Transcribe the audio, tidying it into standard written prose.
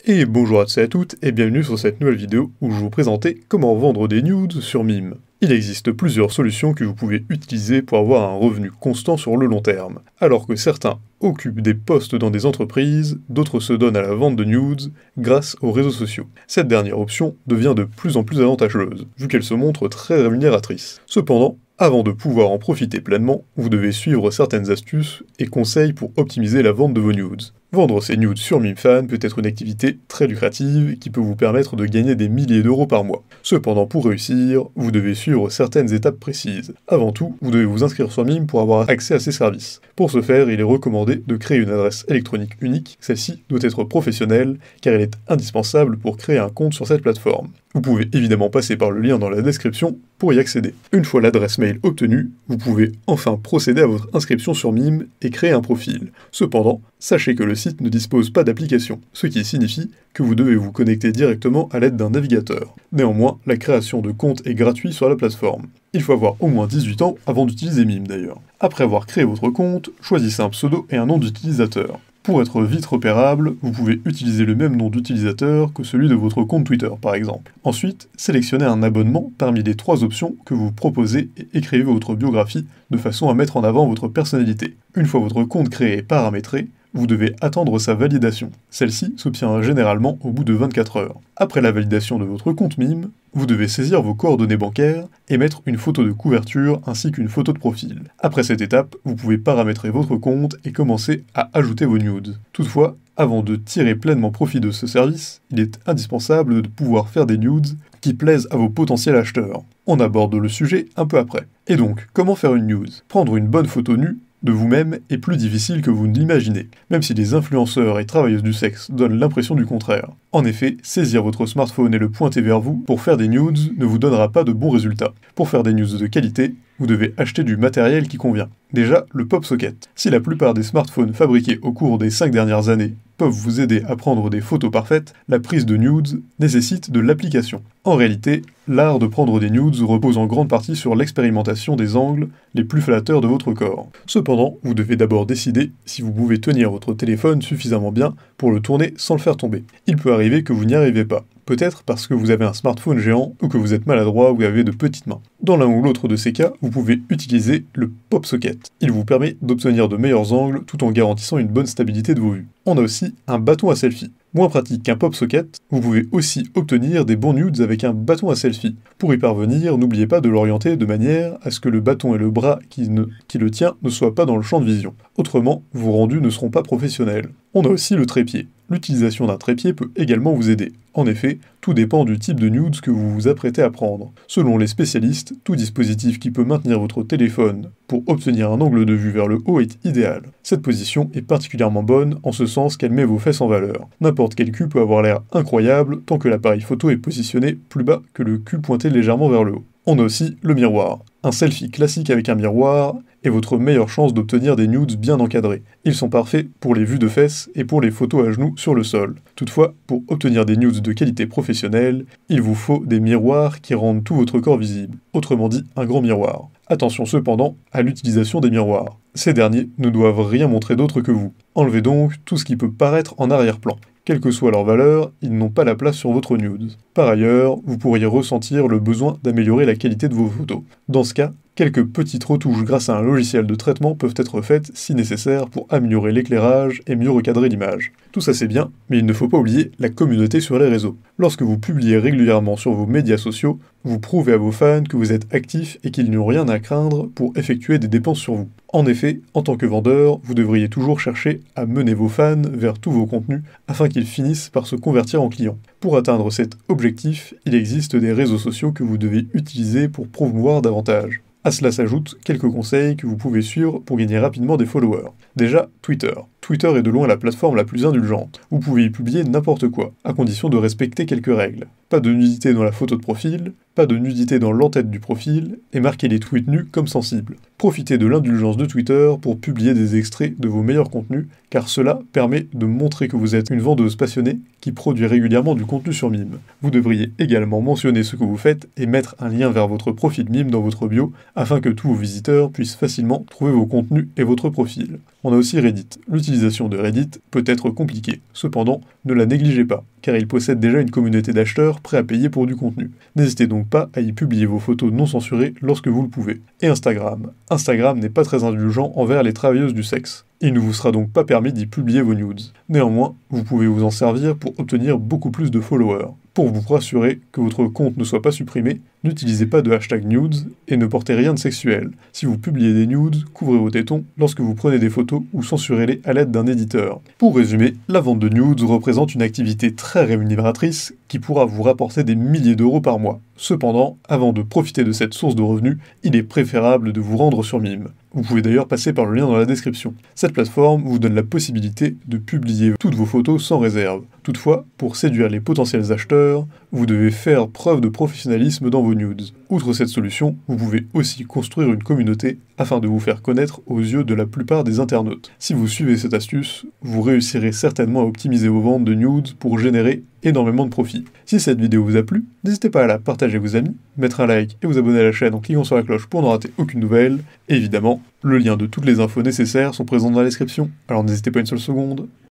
Et bonjour à tous et à toutes, et bienvenue sur cette nouvelle vidéo où je vais vous présenter comment vendre des nudes sur Mime. Il existe plusieurs solutions que vous pouvez utiliser pour avoir un revenu constant sur le long terme. Alors que certains occupent des postes dans des entreprises, d'autres se donnent à la vente de nudes grâce aux réseaux sociaux. Cette dernière option devient de plus en plus avantageuse, vu qu'elle se montre très rémunératrice. Cependant, avant de pouvoir en profiter pleinement, vous devez suivre certaines astuces et conseils pour optimiser la vente de vos nudes. Vendre ces nudes sur MimeFan peut être une activité très lucrative qui peut vous permettre de gagner des milliers d'euros par mois. Cependant, pour réussir, vous devez suivre certaines étapes précises. Avant tout, vous devez vous inscrire sur Mime pour avoir accès à ces services. Pour ce faire, il est recommandé de créer une adresse électronique unique. Celle-ci doit être professionnelle car elle est indispensable pour créer un compte sur cette plateforme. Vous pouvez évidemment passer par le lien dans la description pour y accéder. Une fois l'adresse mail obtenue, vous pouvez enfin procéder à votre inscription sur Mime et créer un profil. Cependant, sachez que le site ne dispose pas d'application, ce qui signifie que vous devez vous connecter directement à l'aide d'un navigateur. Néanmoins, la création de compte est gratuite sur la plateforme. Il faut avoir au moins 18 ans avant d'utiliser Mime d'ailleurs. Après avoir créé votre compte, choisissez un pseudo et un nom d'utilisateur. Pour être vite repérable, vous pouvez utiliser le même nom d'utilisateur que celui de votre compte Twitter par exemple. Ensuite, sélectionnez un abonnement parmi les 3 options que vous proposez et écrivez votre biographie de façon à mettre en avant votre personnalité. Une fois votre compte créé et paramétré, vous devez attendre sa validation. Celle-ci s'obtient généralement au bout de 24 heures. Après la validation de votre compte Mime, vous devez saisir vos coordonnées bancaires et mettre une photo de couverture ainsi qu'une photo de profil. Après cette étape, vous pouvez paramétrer votre compte et commencer à ajouter vos nudes. Toutefois, avant de tirer pleinement profit de ce service, il est indispensable de pouvoir faire des nudes qui plaisent à vos potentiels acheteurs. On aborde le sujet un peu après. Et donc, comment faire une nude? Prendre une bonne photo nue de vous-même est plus difficile que vous ne l'imaginez, même si les influenceurs et travailleuses du sexe donnent l'impression du contraire. En effet, saisir votre smartphone et le pointer vers vous pour faire des nudes ne vous donnera pas de bons résultats. Pour faire des nudes de qualité, vous devez acheter du matériel qui convient. Déjà, le pop socket. Si la plupart des smartphones fabriqués au cours des 5 dernières années peuvent vous aider à prendre des photos parfaites, la prise de nudes nécessite de l'application. En réalité, l'art de prendre des nudes repose en grande partie sur l'expérimentation des angles les plus flatteurs de votre corps. Cependant, vous devez d'abord décider si vous pouvez tenir votre téléphone suffisamment bien pour le tourner sans le faire tomber. Il peut arriver que vous n'y arrivez pas. Peut-être parce que vous avez un smartphone géant ou que vous êtes maladroit ou avez de petites mains. Dans l'un ou l'autre de ces cas, vous pouvez utiliser le pop socket. Il vous permet d'obtenir de meilleurs angles tout en garantissant une bonne stabilité de vos vues. On a aussi un bâton à selfie. Moins pratique qu'un pop socket, vous pouvez aussi obtenir des bons nudes avec un bâton à selfie. Pour y parvenir, n'oubliez pas de l'orienter de manière à ce que le bâton et le bras qui le tient ne soient pas dans le champ de vision. Autrement, vos rendus ne seront pas professionnels. On a aussi le trépied. L'utilisation d'un trépied peut également vous aider. En effet, tout dépend du type de nudes que vous vous apprêtez à prendre. Selon les spécialistes, tout dispositif qui peut maintenir votre téléphone pour obtenir un angle de vue vers le haut est idéal. Cette position est particulièrement bonne en ce sens qu'elle met vos fesses en valeur. N'importe quel cul peut avoir l'air incroyable tant que l'appareil photo est positionné plus bas que le cul pointé légèrement vers le haut. On a aussi le miroir. Un selfie classique avec un miroir est votre meilleure chance d'obtenir des nudes bien encadrés. Ils sont parfaits pour les vues de fesses et pour les photos à genoux sur le sol. Toutefois, pour obtenir des nudes de qualité professionnelle, il vous faut des miroirs qui rendent tout votre corps visible, autrement dit un grand miroir. Attention cependant à l'utilisation des miroirs. Ces derniers ne doivent rien montrer d'autre que vous. Enlevez donc tout ce qui peut paraître en arrière-plan. Quelle que soit leur valeur, ils n'ont pas la place sur votre nude. Par ailleurs, vous pourriez ressentir le besoin d'améliorer la qualité de vos photos. Dans ce cas, quelques petites retouches grâce à un logiciel de traitement peuvent être faites si nécessaire pour améliorer l'éclairage et mieux recadrer l'image. Tout ça c'est bien, mais il ne faut pas oublier la communauté sur les réseaux. Lorsque vous publiez régulièrement sur vos médias sociaux, vous prouvez à vos fans que vous êtes actif et qu'ils n'ont rien à craindre pour effectuer des dépenses sur vous. En effet, en tant que vendeur, vous devriez toujours chercher à mener vos fans vers tous vos contenus afin qu'ils finissent par se convertir en clients. Pour atteindre cet objectif, il existe des réseaux sociaux que vous devez utiliser pour promouvoir davantage. À cela s'ajoutent quelques conseils que vous pouvez suivre pour gagner rapidement des followers. Déjà, Twitter. Twitter est de loin la plateforme la plus indulgente. Vous pouvez y publier n'importe quoi, à condition de respecter quelques règles. Pas de nudité dans la photo de profil, pas de nudité dans l'entête du profil, et marquez les tweets nus comme sensibles. Profitez de l'indulgence de Twitter pour publier des extraits de vos meilleurs contenus, car cela permet de montrer que vous êtes une vendeuse passionnée qui produit régulièrement du contenu sur Mime. Vous devriez également mentionner ce que vous faites et mettre un lien vers votre profil Mime dans votre bio, afin que tous vos visiteurs puissent facilement trouver vos contenus et votre profil. On a aussi Reddit. L'utilisation l'utilisation de Reddit peut être compliquée. Cependant, ne la négligez pas, car il possède déjà une communauté d'acheteurs prêts à payer pour du contenu. N'hésitez donc pas à y publier vos photos non censurées lorsque vous le pouvez. Et Instagram. Instagram n'est pas très indulgent envers les travailleuses du sexe. Il ne vous sera donc pas permis d'y publier vos nudes. Néanmoins, vous pouvez vous en servir pour obtenir beaucoup plus de followers. Pour vous rassurer que votre compte ne soit pas supprimé, n'utilisez pas de hashtag nudes et ne portez rien de sexuel. Si vous publiez des nudes, couvrez vos tétons lorsque vous prenez des photos ou censurez-les à l'aide d'un éditeur. Pour résumer, la vente de nudes représente une activité très rémunératrice qui pourra vous rapporter des milliers d'euros par mois. Cependant, avant de profiter de cette source de revenus, il est préférable de vous rendre sur Mime. Vous pouvez d'ailleurs passer par le lien dans la description. Cette plateforme vous donne la possibilité de publier toutes vos photos sans réserve. Toutefois, pour séduire les potentiels acheteurs, vous devez faire preuve de professionnalisme dans vos nudes. Outre cette solution, vous pouvez aussi construire une communauté afin de vous faire connaître aux yeux de la plupart des internautes. Si vous suivez cette astuce, vous réussirez certainement à optimiser vos ventes de nudes pour générer énormément de profit. Si cette vidéo vous a plu, n'hésitez pas à la partager à vos amis, mettre un like et vous abonner à la chaîne en cliquant sur la cloche pour ne rater aucune nouvelle. Et évidemment, le lien de toutes les infos nécessaires sont présents dans la description, alors n'hésitez pas une seule seconde.